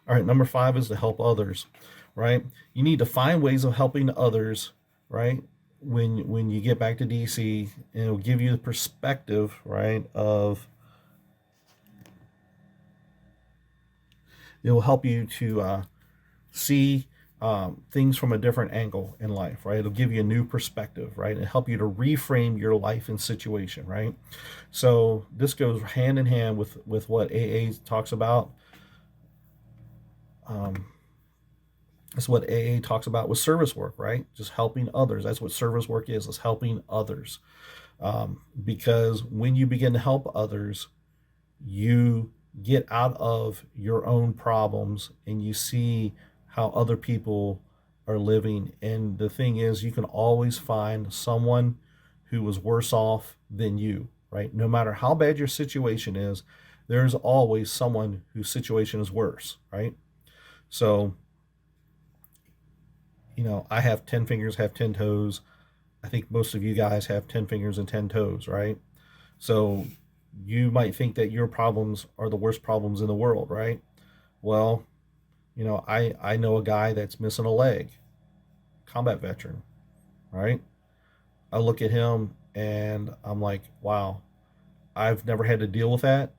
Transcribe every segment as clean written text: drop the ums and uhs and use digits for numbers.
All right, number 5 is to help others, right? You need to find ways of helping others, right? When you get back to DC, and it'll give you the perspective, right, of it will help you to see things from a different angle in life, right? It'll give you a new perspective, right? And help you to reframe your life and situation, right? So this goes hand in hand with what AA talks about. Um, that's what AA talks about with service work, right? Just helping others. That's what service work is helping others. Because when you begin to help others, you get out of your own problems and you see how other people are living. And the thing is, you can always find someone who was worse off than you, right? No matter how bad your situation is, there's always someone whose situation is worse, right? So, I have 10 fingers, have 10 toes. I think most of you guys have 10 fingers and 10 toes, right? So you might think that your problems are the worst problems in the world, right? Well, I know a guy that's missing a leg, combat veteran, right? I look at him and I'm like, wow, I've never had to deal with that,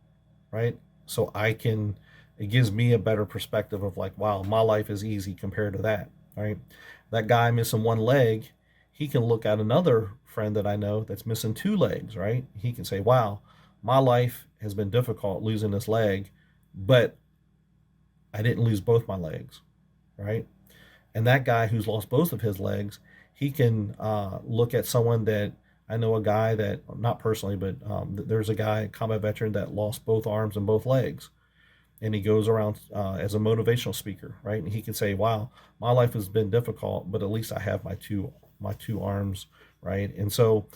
right? So it gives me a better perspective of like, wow, my life is easy compared to that, right? That guy missing one leg, he can look at another friend that I know that's missing two legs, right? He can say, wow, my life has been difficult losing this leg, but I didn't lose both my legs, right? And that guy who's lost both of his legs, he can look at someone that I know a guy that, not personally, but there's a guy, a combat veteran, that lost both arms and both legs. And he goes around as a motivational speaker, right? And he can say, "Wow, my life has been difficult, but at least I have my two arms, right?" And so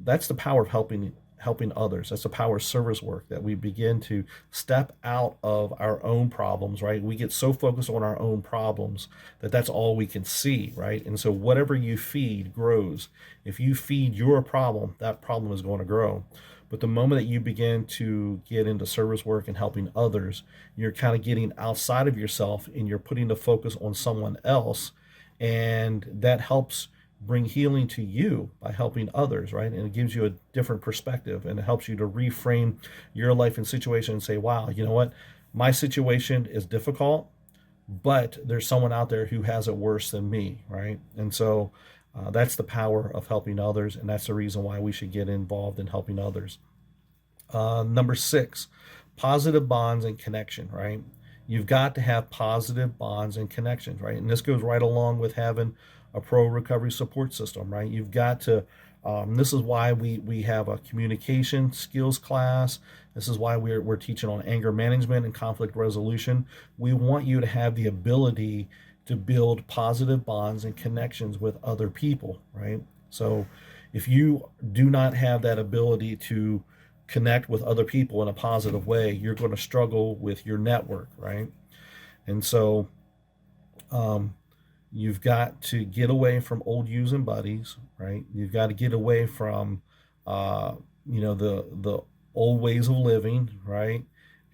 that's the power of helping others. That's the power of service work, that we begin to step out of our own problems, right? We get so focused on our own problems that that's all we can see, right? And so whatever you feed grows. If you feed your problem, that problem is going to grow. But the moment that you begin to get into service work and helping others, you're kind of getting outside of yourself and you're putting the focus on someone else. And that helps bring healing to you by helping others, right? And it gives you a different perspective and it helps you to reframe your life and situation and say, wow, you know what? My situation is difficult, but there's someone out there who has it worse than me, right? And so that's the power of helping others, and that's the reason why we should get involved in helping others. Number 6, positive bonds and connection, right? You've got to have positive bonds and connections, right? And this goes right along with having a pro recovery support system, right? You've got to, this is why we have a communication skills class. This is why we're teaching on anger management and conflict resolution. We want you to have the ability to build positive bonds and connections with other people, right? So if you do not have that ability to connect with other people in a positive way, you're going to struggle with your network, right? And so um, you've got to get away from old using buddies, right? You've got to get away from uh, the old ways of living, right?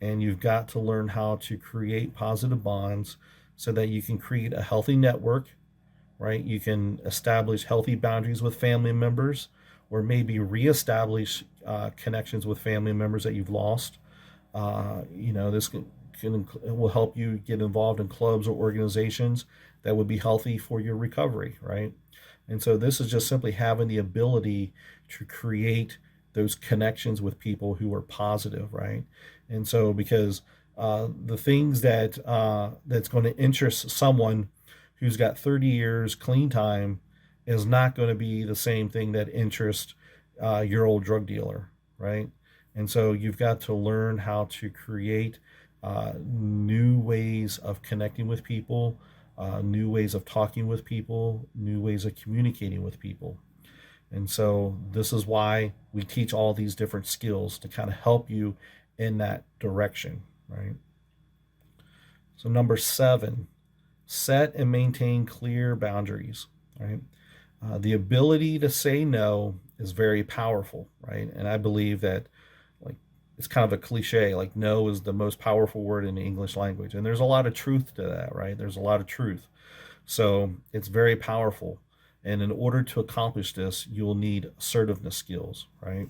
And you've got to learn how to create positive bonds so that you can create a healthy network, right? You can establish healthy boundaries with family members, or maybe reestablish connections with family members that you've lost. This will help you get involved in clubs or organizations that would be healthy for your recovery, right? And so this is just simply having the ability to create those connections with people who are positive, right? And so because the things that's going to interest someone who's got 30 years clean time is not going to be the same thing that interests your old drug dealer, right? And so you've got to learn how to create new ways of connecting with people, new ways of talking with people, new ways of communicating with people. And so this is why we teach all these different skills to kind of help you in that direction, right? So number 7, set and maintain clear boundaries, right? The ability to say no is very powerful, right? And I believe that, like, it's kind of a cliche, like no is the most powerful word in the English language. And there's a lot of truth to that, right? There's a lot of truth. So it's very powerful. And in order to accomplish this, you'll need assertiveness skills, right?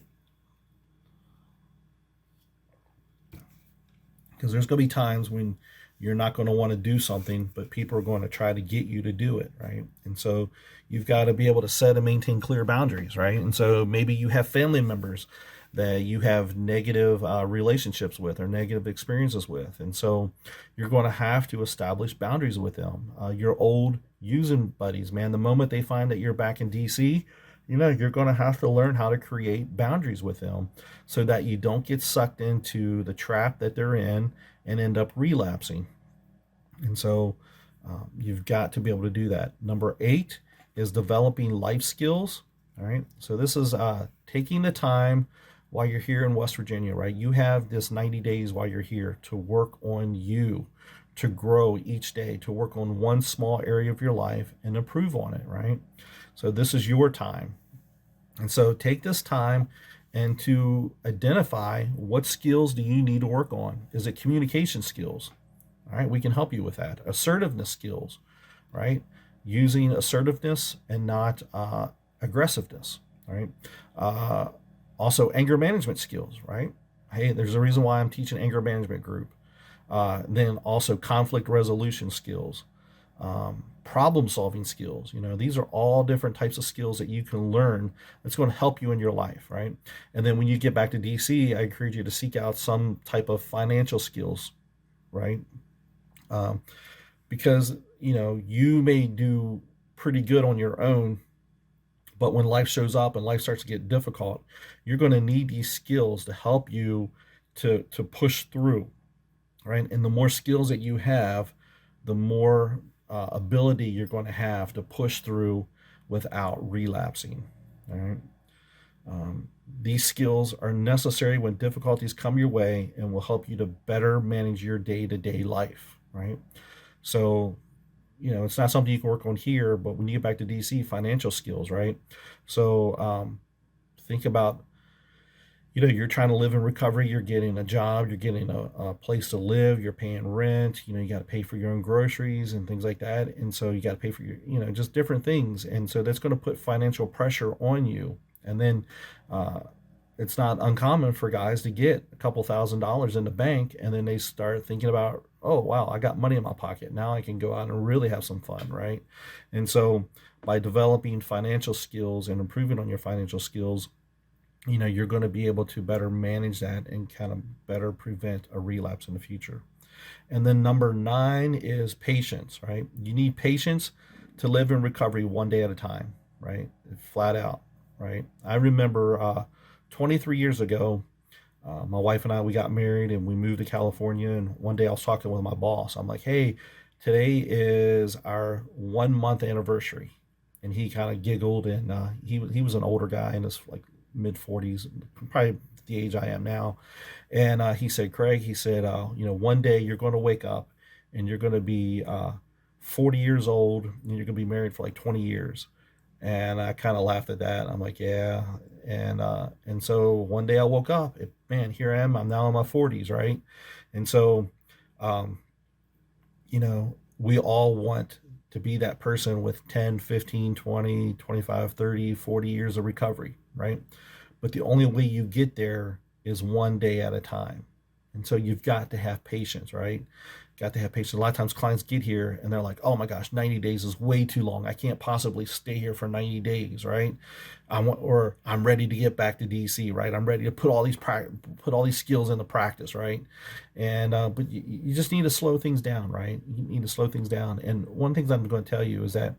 Because there's going to be times when you're not going to want to do something, but people are going to try to get you to do it, right? And so you've got to be able to set and maintain clear boundaries, right? And so maybe you have family members that you have negative relationships with or negative experiences with. And so you're going to have to establish boundaries with them. Your old using buddies, man, the moment they find that you're back in DC, you're going to have to learn how to create boundaries with them so that you don't get sucked into the trap that they're in and end up relapsing. And so you've got to be able to do that. Number 8 is developing life skills. All right. So this is taking the time while you're here in West Virginia, right? You have this 90 days while you're here to work on you, to grow each day, to work on one small area of your life and improve on it, right? So this is your time. And so take this time and to identify what skills do you need to work on. Is it communication skills? All right, we can help you with that. Assertiveness skills, right? Using assertiveness and not aggressiveness, right? Uh, Also, anger management skills, right? Hey, there's a reason why I'm teaching anger management group. Then also conflict resolution skills, problem solving skills. These are all different types of skills that you can learn that's going to help you in your life, right? And then when you get back to DC, I encourage you to seek out some type of financial skills, right? Um, because you may do pretty good on your own, but when life shows up and life starts to get difficult, you're going to need these skills to help you to push through, right? And the more skills that you have, the more ability you're going to have to push through without relapsing. All right. These skills are necessary when difficulties come your way and will help you to better manage your day-to-day life, right? So, it's not something you can work on here, but when you get back to DC, financial skills, right? So, think about, you're trying to live in recovery. You're getting a job, you're getting a place to live, you're paying rent, you got to pay for your own groceries and things like that. And so you got to pay for your, just different things. And so that's going to put financial pressure on you. And then uh, it's not uncommon for guys to get a couple $1,000s in the bank and then they start thinking about, oh, wow, I got money in my pocket. Now I can go out and really have some fun, right? And so by developing financial skills and improving on your financial skills, you're going to be able to better manage that and kind of better prevent a relapse in the future. And then number 9 is patience, right? You need patience to live in recovery one day at a time, right? Flat out, right? I remember 23 years ago, my wife and I, we got married and we moved to California. And one day I was talking with my boss. I'm like, hey, today is our 1 month anniversary. And he kind of giggled and he was an older guy in his like mid 40s, probably the age I am now. And he said, Craig, he said, one day you're going to wake up and you're going to be 40 years old and you're going to be married for like 20 years. And I kind of laughed at that. I'm like, yeah. And so one day I woke up, man, here I am. I'm now in my 40s, right? And so, um, we all want to be that person with 10, 15, 20, 25, 30, 40 years of recovery, right? But the only way you get there is one day at a time. And so you've got to have patience, right? Got to have patience. A lot of times clients get here and they're like, oh my gosh, 90 days is way too long. I can't possibly stay here for 90 days, right? Or I'm ready to get back to DC, right? I'm ready to put all these skills into practice, right? And but you just need to slow things down, right? You need to slow things down. And one thing I'm going to tell you is that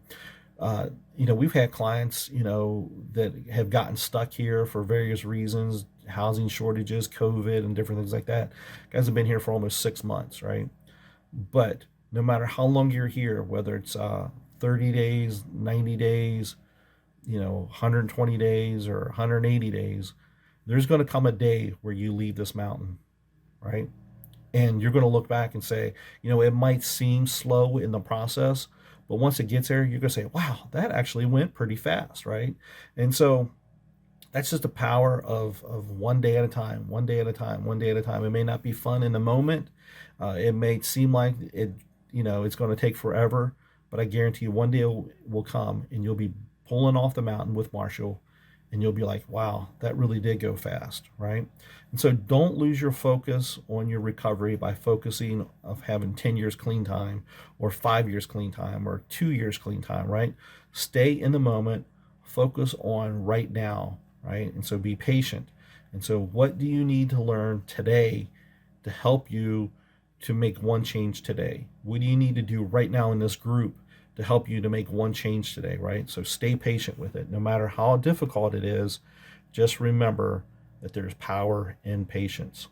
we've had clients, that have gotten stuck here for various reasons, housing shortages, COVID, and different things like that. Guys have been here for almost 6 months, right? But no matter how long you're here, whether it's 30 days, 90 days, 120 days or 180 days, there's going to come a day where you leave this mountain, right? And you're going to look back and say, it might seem slow in the process, but once it gets there, you're going to say, wow, that actually went pretty fast, right? And so That's just the power of one day at a time, one day at a time, one day at a time. It may not be fun in the moment. It may seem like it's going to take forever, but I guarantee you one day will come and you'll be pulling off the mountain with Marshall and you'll be like, wow, that really did go fast, right? And so don't lose your focus on your recovery by focusing of having 10 years clean time or 5 years clean time or 2 years clean time, right? Stay in the moment, focus on right now, right? And so be patient. And so what do you need to learn today to help you to make one change today? What do you need to do right now in this group to help you to make one change today, right? So stay patient with it. No matter how difficult it is, just remember that there's power in patience.